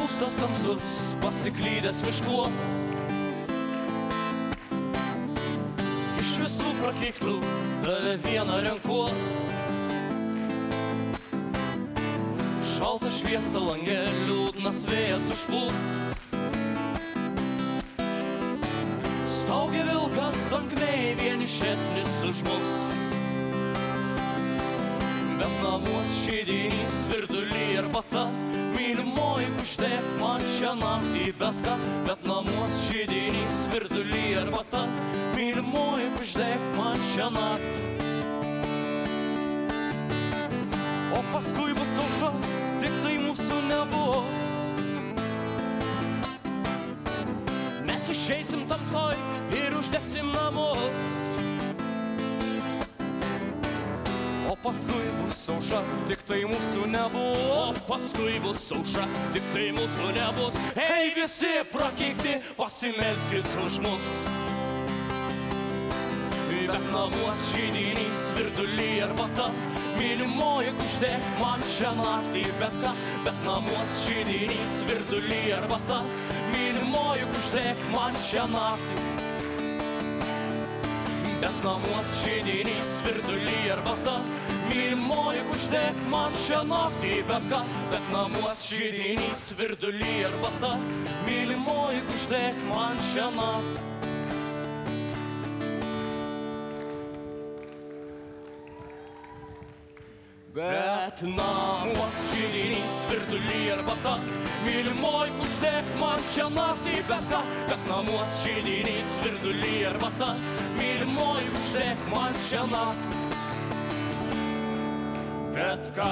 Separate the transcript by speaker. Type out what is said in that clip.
Speaker 1: Būstas tamsus, pasiklydęs miškuos. Iš visų prakeiklų tave vieną renkuos. Šalta šviesa lange, liūdnas vėjas užpuls. Staugia vilkas tankmei, vienišesnis už mus. Bet namuos šeidinys, virdulį arbata. Mylimoji, uždėk man šią naktį bet ką. Bet namuos šeidinys, virdulį arbata. Mylimoji, uždėk man šią naktį. O paskui bus aušra, tik tai mūsų nebus. Mes išeisim tamsoj ir uždegsim namus. O paskui bus aušra, tik tai mūsų nebus. O paskui bus aušra, tik tai mūsų nebus. Ei, visi prakeikti, pasimelskit už mus. Bet namuos židinys, virdulį arbata. Mylimoji, uždėk man šią naktį bet ką. Bet namuos židinys, virdulį arbata. Mylimoji, uždėk man šią naktį. Bet namuos židinys, virdulį arbata. Mylimoji, uždėk man šią naktį bet ką. Bet namuos židinys, virdulį arbata. Mylimoji, uždėk man šią naktį. Bet namuos židinys, virdulį arbata. Mylimoji, uždėk man šią naktį bet ką. Bet namuos židinys, virdulį arbata. Mylimoji, uždėk man šią naktį bet ką.